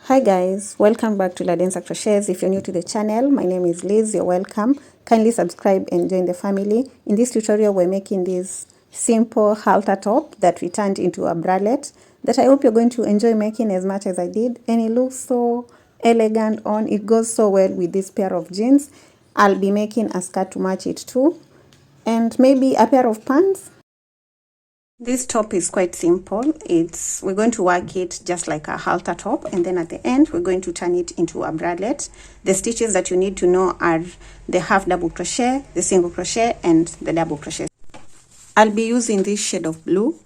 Hi guys, welcome back to ladensercrochets. If you're new to the channel, my name is Liz. You're welcome. Kindly subscribe and join the family. In this tutorial, we're making this simple halter top that we turned into a bralette that I hope you're going to enjoy making as much as I did. And it looks so elegant on. It goes so well with this pair of jeans. I'll be making a skirt to match it too. And maybe a pair of pants. This top is quite simple. We're going to work it just like a halter top, and then at the end we're going to turn it into a bralette. The stitches that you need to know are the half double crochet, the single crochet, and the double crochet. I'll be using this shade of blue.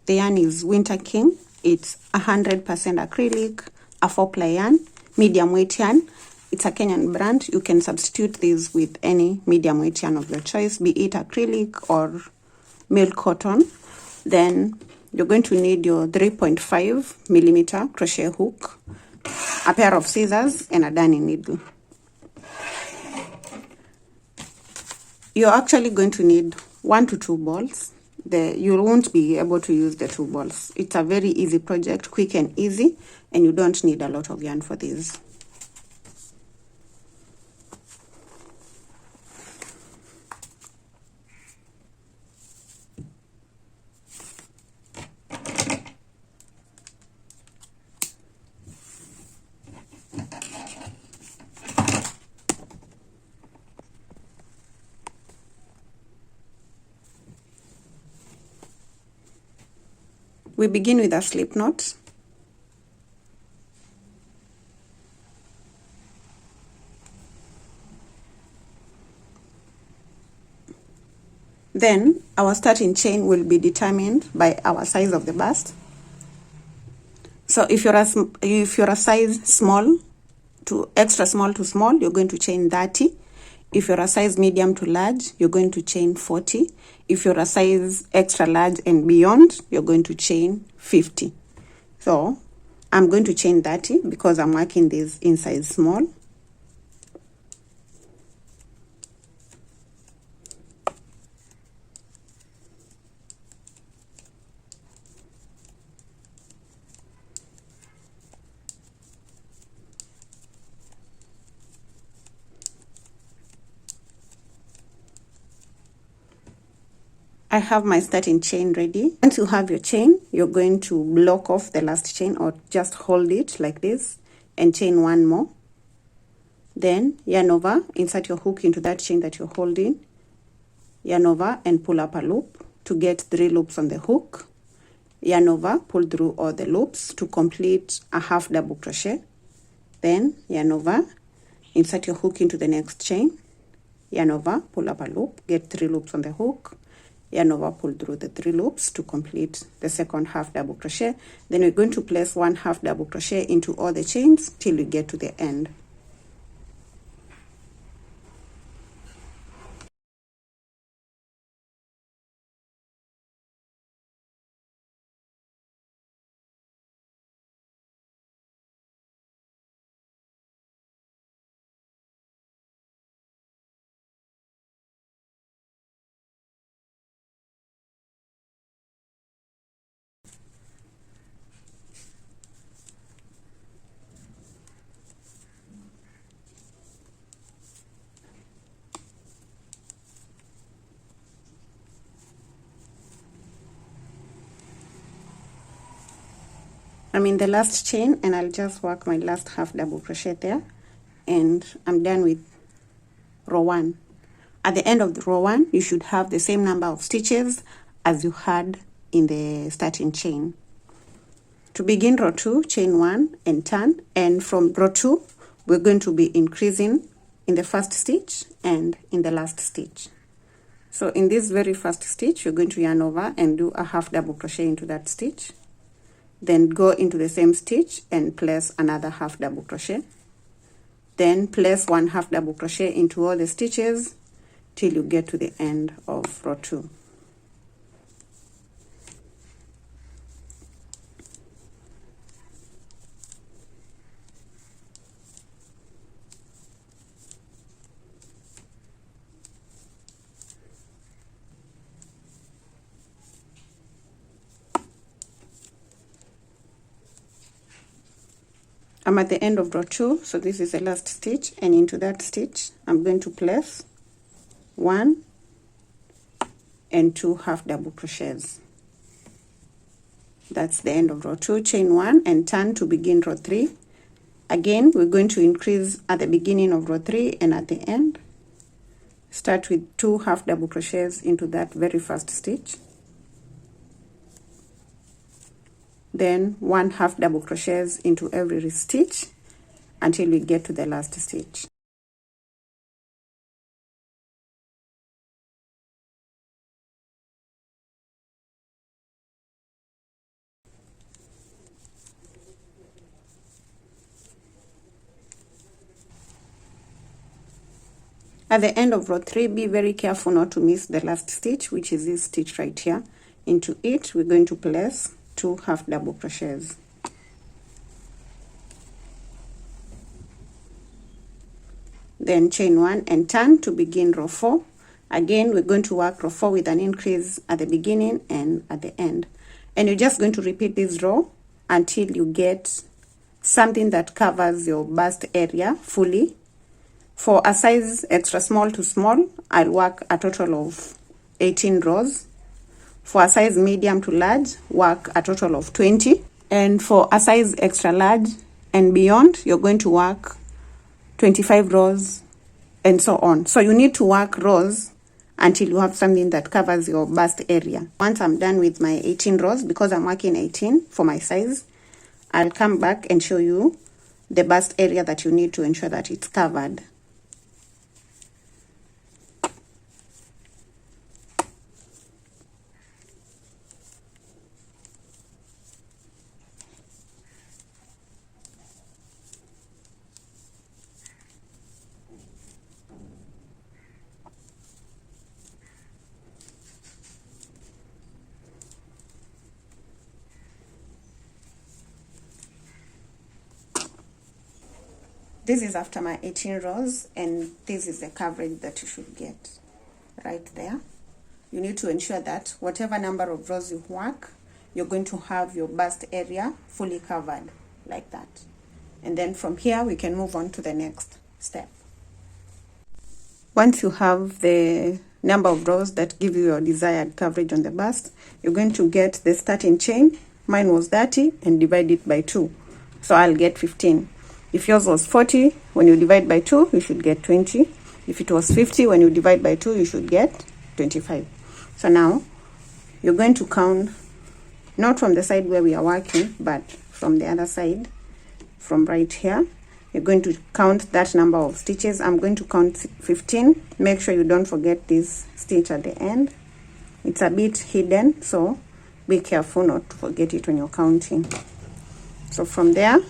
The yarn is Winter King. It's 100% acrylic, a 4-ply yarn, medium weight yarn. It's a Kenyan brand. You can substitute this with any medium weight yarn of your choice, be it acrylic or milk cotton. Then you're going to need your 3.5 millimeter crochet hook, a pair of scissors, and a darning needle. You're actually going to need 1 to 2 balls. You won't be able to use the 2 balls. It's a very easy project, quick and easy, and you don't need a lot of yarn for this. We begin with a slip knot. Then our starting chain will be determined by our size of the bust. So if you're a size small to extra small to small, you're going to chain 30. If you're a size medium to large, you're going to chain 40. If you're a size extra large and beyond, you're going to chain 50. So I'm going to chain 30 because I'm working this in size small. I have my starting chain ready. Once you have your chain, you're going to block off the last chain or just hold it like this and chain 1 more. Then yarn over, insert your hook into that chain that you're holding, yarn over and pull up a loop to get 3 loops on the hook. Yarn over, pull through all the loops to complete a half double crochet. Then yarn over, insert your hook into the next chain, yarn over, pull up a loop, get 3 loops on the hook, yarn over, pull through the 3 loops to complete the second half double crochet. Then we're going to place 1 half double crochet into all the chains till we get to the end. I'm in the last chain and I'll just work my last half double crochet there, and I'm done with row 1. At the end of the row 1, you should have the same number of stitches as you had in the starting chain. To begin row 2, chain 1 and turn, and from row 2 we're going to be increasing in the first stitch and in the last stitch. So in this very first stitch, you're going to yarn over and do a half double crochet into that stitch. Then go into the same stitch and place another half double crochet. Then place 1 half double crochet into all the stitches till you get to the end of row 2. I'm at the end of row 2, so this is the last stitch, and into that stitch I'm going to place 1 and 2 half double crochets. That's the end of row 2. Chain 1 and turn to begin row 3. Again, we're going to increase at the beginning of row 3 and at the end. Start with 2 half double crochets into that very first stitch. Then 1 half double crochets into every stitch until we get to the last stitch. At the end of row 3, be very careful not to miss the last stitch, which is this stitch right here. Into it, we're going to place 2 half double crochets. Then chain 1 and turn to begin row 4. Again, we're going to work row 4 with an increase at the beginning and at the end. And you're just going to repeat this row until you get something that covers your bust area fully. For a size extra small to small, I'll work a total of 18 rows. For a size medium to large, work a total of 20. And for a size extra large and beyond, you're going to work 25 rows and so on. So you need to work rows until you have something that covers your bust area. Once I'm done with my 18 rows, because I'm working 18 for my size, I'll come back and show you the bust area that you need to ensure that it's covered. This is after my 18 rows, and this is the coverage that you should get right there. You need to ensure that whatever number of rows you work, you're going to have your bust area fully covered like that. And then from here, we can move on to the next step. Once you have the number of rows that give you your desired coverage on the bust, you're going to get the starting chain. Mine was 30 and divide it by 2. So I'll get 15. If yours was 40, when you divide by 2, you should get 20. If it was 50, when you divide by 2, you should get 25. So now, you're going to count, not from the side where we are working, but from the other side, from right here. You're going to count that number of stitches. I'm going to count 15. Make sure you don't forget this stitch at the end. It's a bit hidden, so be careful not to forget it when you're counting. So from there,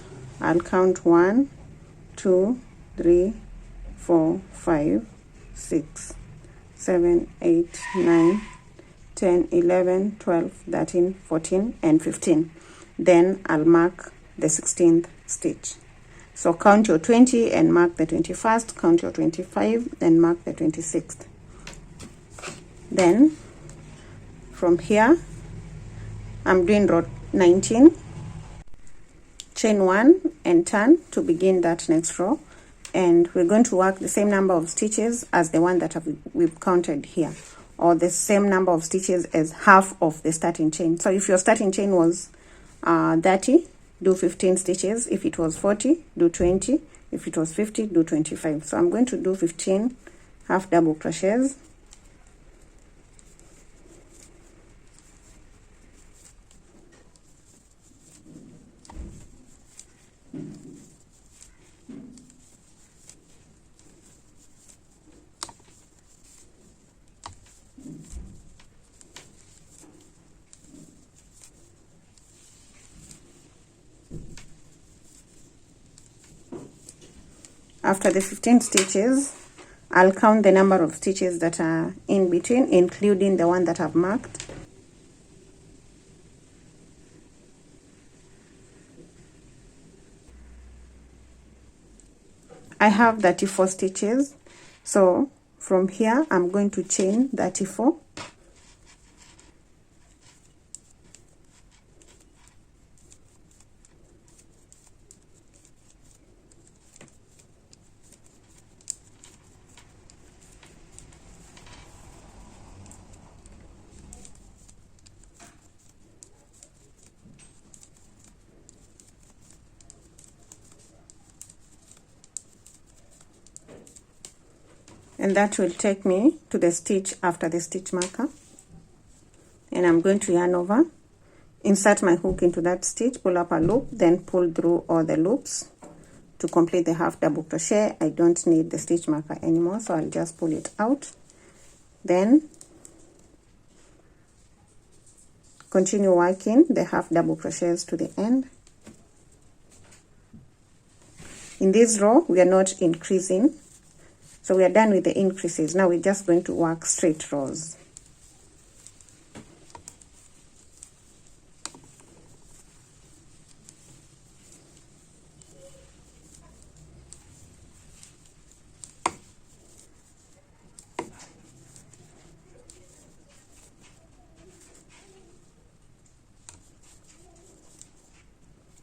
I'll count 1, 2, 3, 4, 5, 6, 7, 8, 9, 10, 11, 12, 13, 14, and 15. Then I'll mark the 16th stitch. So count your 20 and mark the 21st, count your 25 and mark the 26th. Then from here, I'm doing row 19. Chain 1 and turn to begin that next row, and we're going to work the same number of stitches as the one that we've counted here, or the same number of stitches as half of the starting chain. So if your starting chain was 30, do 15 stitches. If it was 40, do 20. If it was 50, do 25. So I'm going to do 15 half double crochets. After the 15 stitches, I'll count the number of stitches that are in between, including the one that I've marked. I have 34 stitches, so from here I'm going to chain 34. and that will take me to the stitch after the stitch marker. And I'm going to yarn over, insert my hook into that stitch, pull up a loop, then pull through all the loops to complete the half double crochet. I don't need the stitch marker anymore, so I'll just pull it out. Then continue working the half double crochets to the end. In this row we are not increasing, so we are done with the increases. Now we're just going to work straight rows.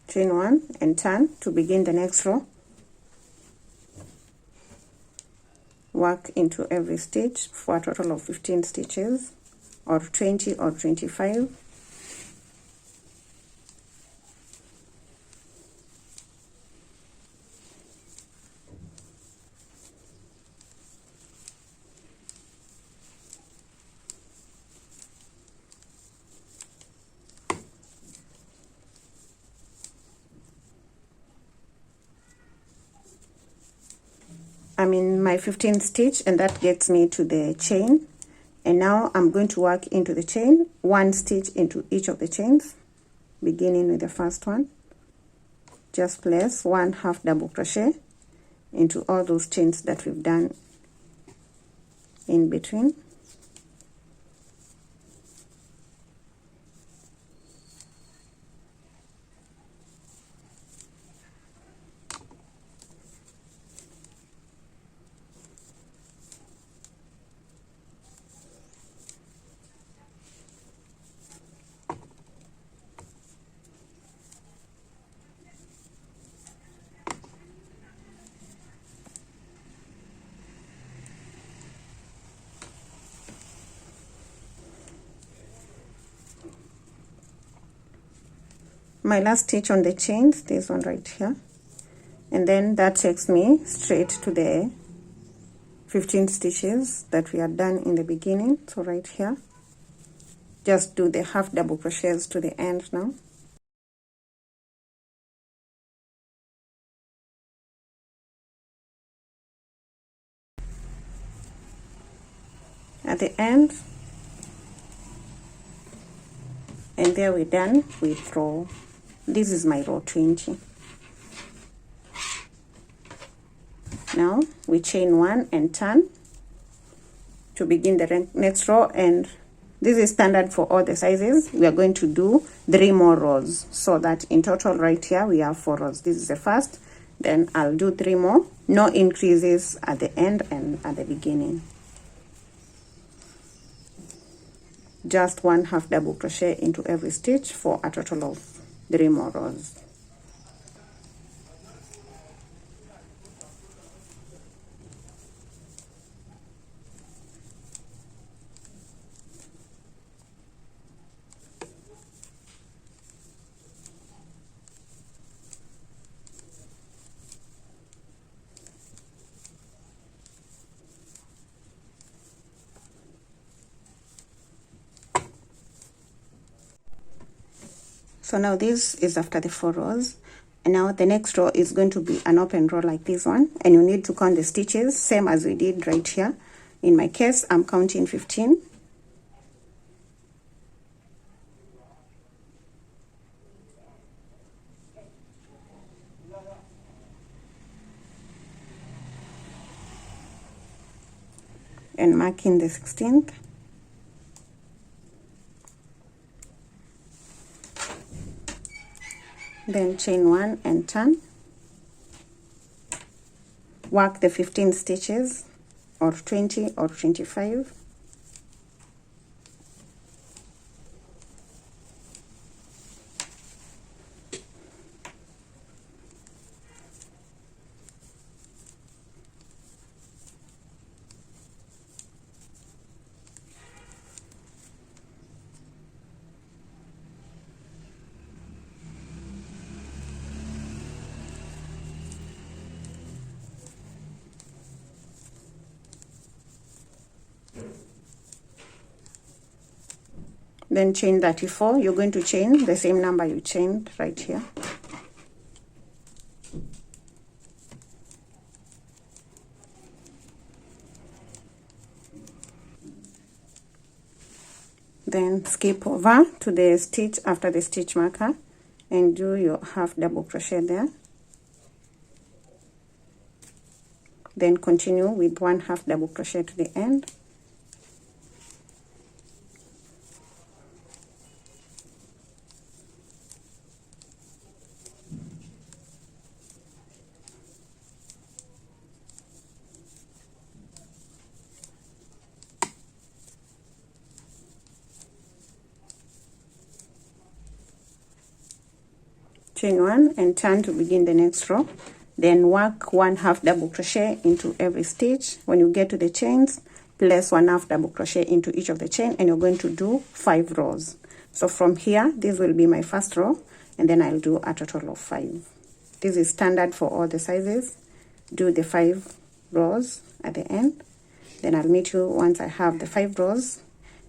Chain 1 and turn to begin the next row. Work into every stitch for a total of 15 stitches, or 20 or 25. I'm in my 15th stitch, and that gets me to the chain. And now I'm going to work into the chain, one stitch into each of the chains, beginning with the first one. Just place one half double crochet into all those chains that we've done in between. My last stitch on the chains, this one right here, and then that takes me straight to the 15 stitches that we had done in the beginning. So right here, just do the half double crochets to the end now. At the end, and there we're done with row. This is my row 20. Now we chain 1 and turn to begin the next row, and this is standard for all the sizes. We are going to do 3 more rows, so that in total right here we have 4 rows. This is the first, then I'll do 3 more, no increases at the end and at the beginning. Just one half double crochet into every stitch for a total of 3 more rows. So now this is after the 4 rows, and now the next row is going to be an open row like this one, and you need to count the stitches same as we did right here. In my case, I'm counting 15. And marking the 16th. Then chain 1 and turn. Work the 15 stitches, or 20 or 25. then chain 34. You're going to chain the same number you chained right here. Then skip over to the stitch after the stitch marker and do your half double crochet there. Then continue with 1 half double crochet to the end. Chain 1 and turn to begin the next row. Then work 1 half double crochet into every stitch. When you get to the chains, place 1 half double crochet into each of the chain, and you're going to do 5 rows. So from here, this will be my first row, and then I'll do a total of 5. This is standard for all the sizes. Do the 5 rows at the end. Then I'll meet you once I have the 5 rows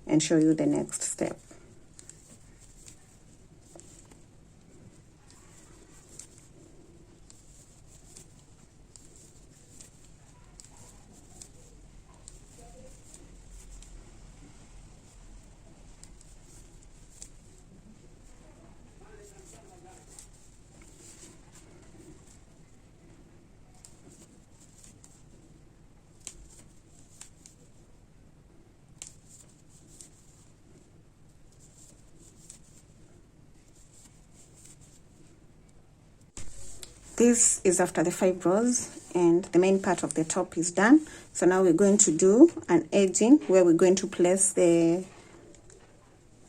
and show you the next step. This is after the 5 rows and the main part of the top is done. So now we're going to do an edging where we're going to place the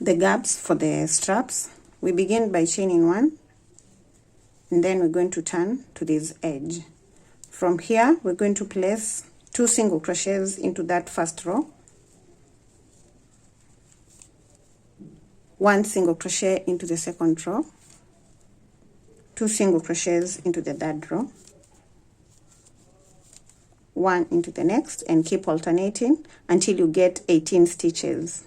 gaps for the straps. We begin by chaining 1 and then we're going to turn to this edge. From here we're going to place 2 single crochets into that first row, 1 single crochet into the second row, 2 single crochets into the third row, 1 into the next, and keep alternating until you get 18 stitches.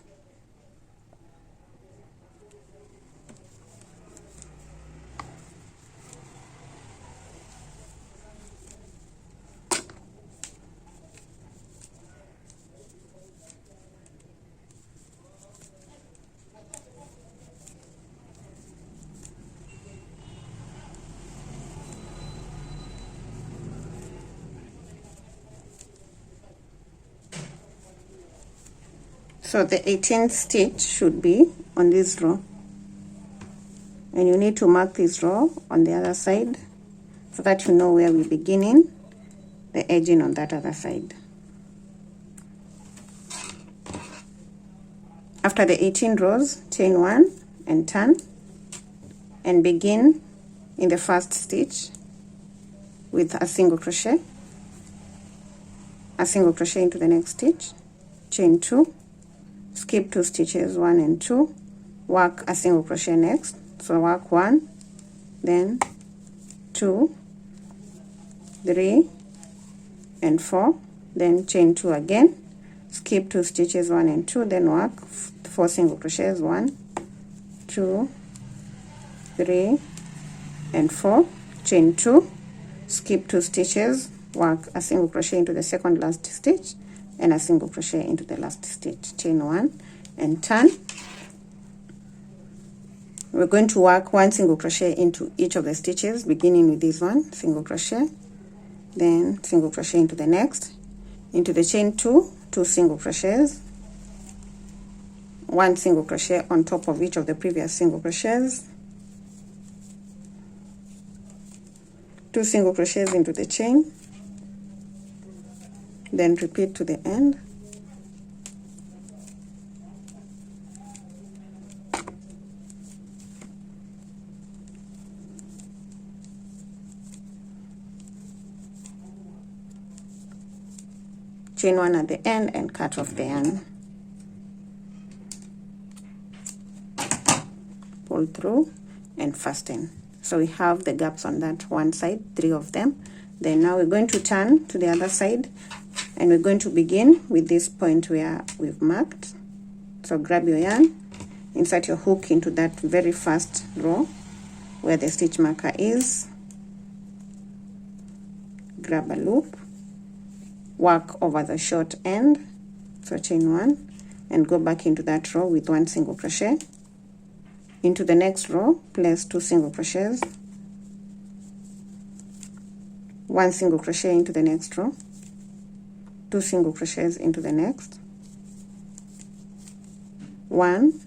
So the 18th stitch should be on this row, and you need to mark this row on the other side so that you know where we're beginning the edging on that other side. After the 18 rows, chain 1 and turn and begin in the first stitch with a single crochet into the next stitch, chain 2, skip 2 stitches, 1 and 2, work a single crochet next. So work 1, then 2, 3 and 4, then chain 2 again, skip 2 stitches, 1 and 2, then work 4 single crochets, 1, 2, 3 and 4, chain 2, skip 2 stitches, work a single crochet into the second last stitch and a single crochet into the last stitch, chain 1 and turn. We're going to work 1 single crochet into each of the stitches, beginning with this one, single crochet, then single crochet into the next, into the chain 2, 2 single crochets, 1 single crochet on top of each of the previous single crochets, 2 single crochets into the chain, then repeat to the end. Chain 1 at the end and cut off the yarn. Pull through and fasten. So we have the gaps on that one side, 3 of them. Then now we're going to turn to the other side and we're going to begin with this point where we've marked. So grab your yarn insert your hook into that very first row where the stitch marker is, grab a loop, work over the short end, so chain 1 and go back into that row with 1 single crochet. Into the next row, place 2 single crochets, 1 single crochet into the next row, 2 single crochets into the next, 1,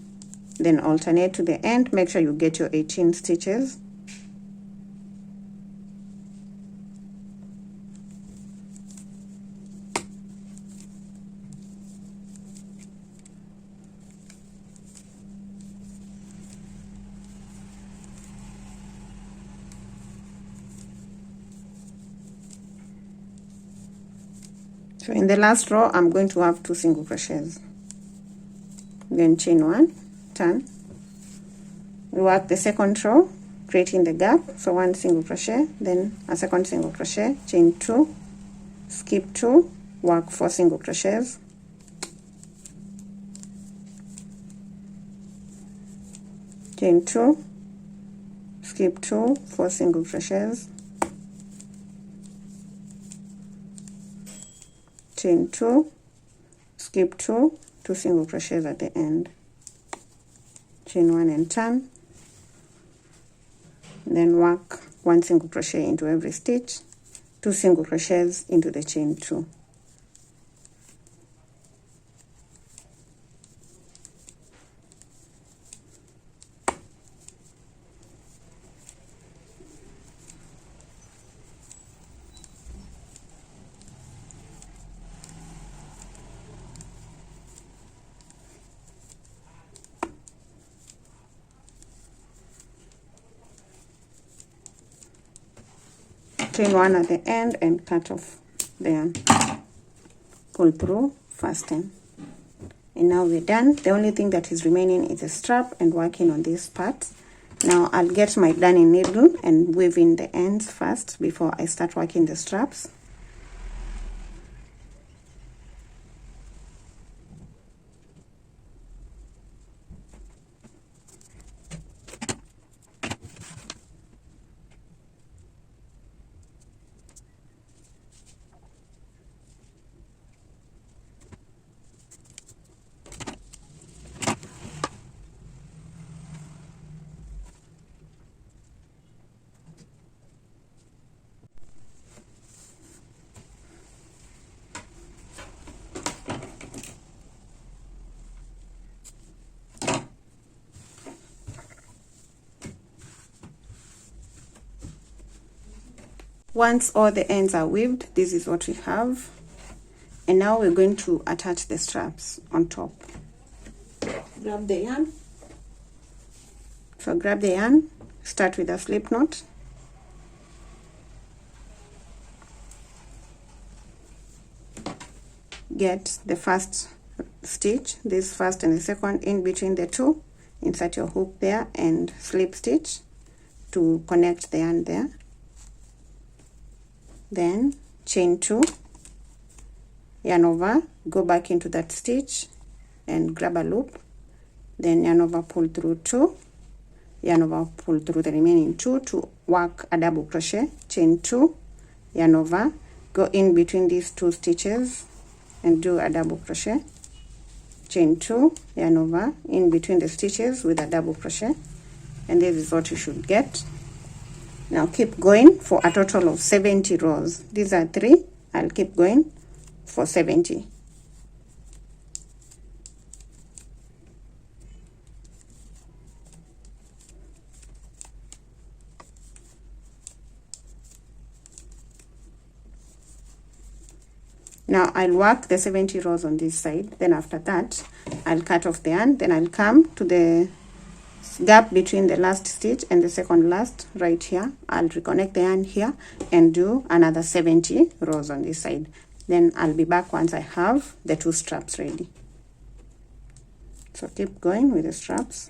then alternate to the end. Make sure you get your 18 stitches. So in the last row, I'm going to have 2 single crochets. Then chain 1, turn. We work the second row, creating the gap. So 1 single crochet, then a second single crochet, chain 2, skip 2, work 4 single crochets. Chain 2, skip 2, 4 single crochets. Chain 2, skip 2, 2 single crochets at the end, chain 1 and turn, then work 1 single crochet into every stitch, 2 single crochets into the chain 2. Chain 1 at the end and cut off the yarn, pull through, fasten, and now we're done. The only thing that is remaining is a strap and working on this part. Now I'll get my darning needle and weave in the ends first before I start working the straps. Once all the ends are weaved, this is what we have. And now we're going to attach the straps on top. Grab the yarn. So grab the yarn, start with a slip knot. Get the first stitch, this first and the second in between the two. Insert your hook there and slip stitch to connect the yarn there. Then chain 2, yarn over, go back into that stitch and grab a loop, then yarn over, pull through 2, yarn over, pull through the remaining 2 to work a double crochet, chain 2, yarn over, go in between these 2 stitches and do a double crochet, chain 2, yarn over, in between the stitches with a double crochet, and this is what you should get. Now keep going for a total of 70 rows. These are 3. I'll keep going for 70. Now I'll work the 70 rows on this side. Then after that, I'll cut off the yarn. Then I'll come to the gap between the last stitch and the second last right here. I'll reconnect the yarn here and do another 70 rows on this side. Then I'll be back once I have the 2 straps ready. So keep going with the straps.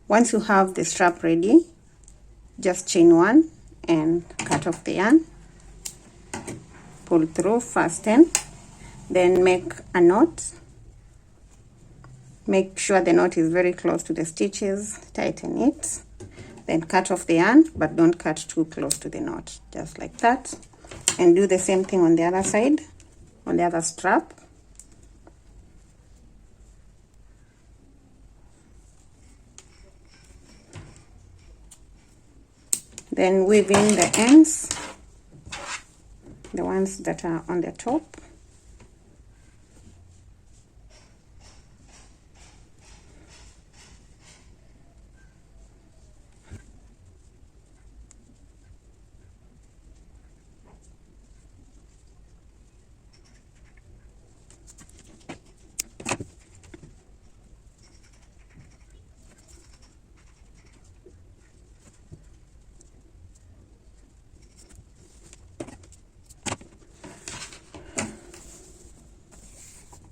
Once you have the strap ready, just chain 1 and cut off the yarn, pull through, fasten, then make a knot. Make sure the knot is very close to the stitches, tighten it, then cut off the yarn, but don't cut too close to the knot, just like that. And do the same thing on the other side, on the other strap. Then weave in the ends, the ones that are on the top.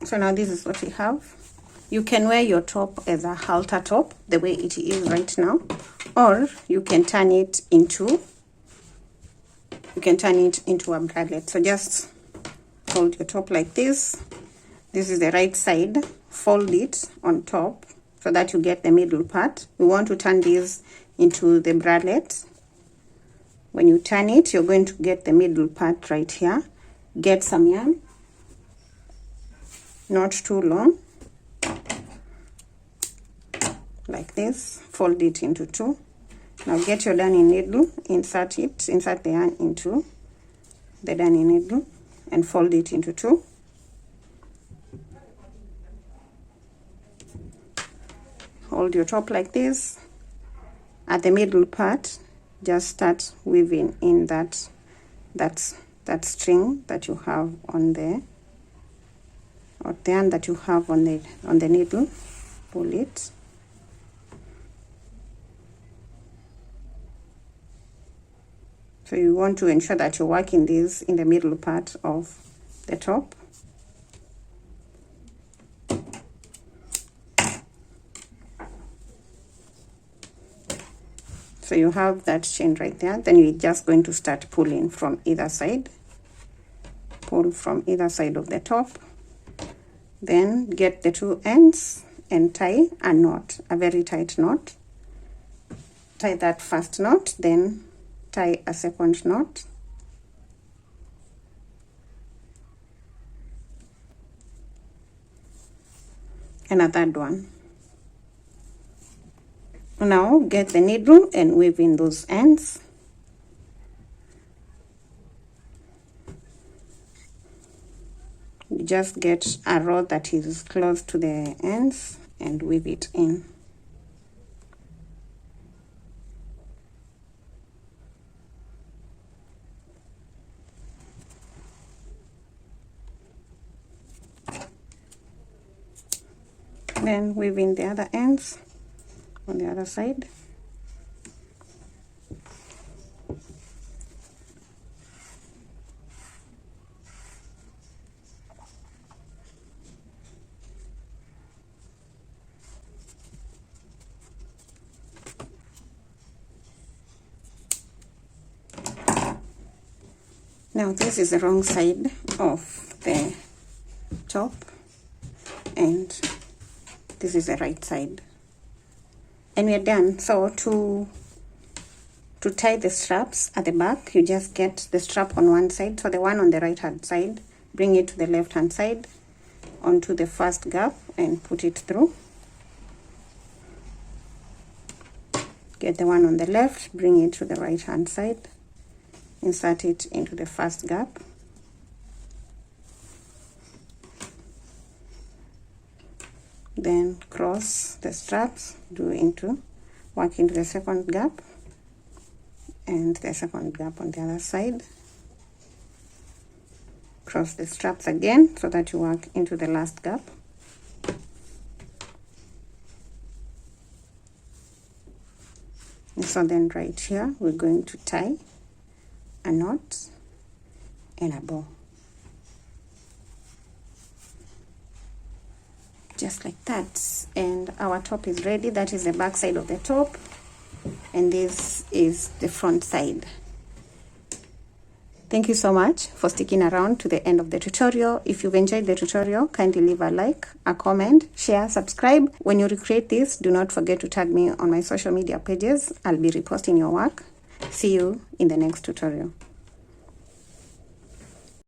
So now this is what we have. You can wear your top as a halter top, the way it is right now, or you can turn it into a bralette. So just hold your top like this. This is the right side. Fold it on top so that you get the middle part. We want to turn this into the bralette. When you turn it, you're going to get the middle part right here. Get some yarn, not too long, like this. Fold it into 2. Now get your darning needle, insert the yarn into the darning needle and fold it into 2. Hold your top like this. At the middle part, just start weaving in that string that you have on there, or the yarn that you have on the needle. Pull it. So you want to ensure that you're working this in the middle part of the top. So you have that chain right there. Then you're just going to start pulling from either side. Pull from either side of the top. Then get the 2 ends and tie a knot, a very tight knot. Tie that first knot, then tie a second knot. And a third one. Now get the needle and weave in those ends. You just get a row that is close to the ends and weave it in. Then weave in the other ends on the other side. Now this is the wrong side of the top and this is the right side. And we're done. So to tie the straps at the back, you just get the strap on one side. So the one on the right hand side, bring it to the left hand side onto the first gap and put it through. Get the one on the left, bring it to the right hand side, insert it into the first gap. Then cross the straps, work into the second gap and the second gap on the other side. Cross the straps again so that you work into the last gap. And so then right here we're going to tie a knot and a bow. just like that, and our top is ready. That is the back side of the top, and this is the front side. Thank you so much for sticking around to the end of the tutorial. If you've enjoyed the tutorial, kindly leave a like, a comment, share, subscribe. When you recreate this, do not forget to tag me on my social media pages. I'll be reposting your work. See you in the next tutorial.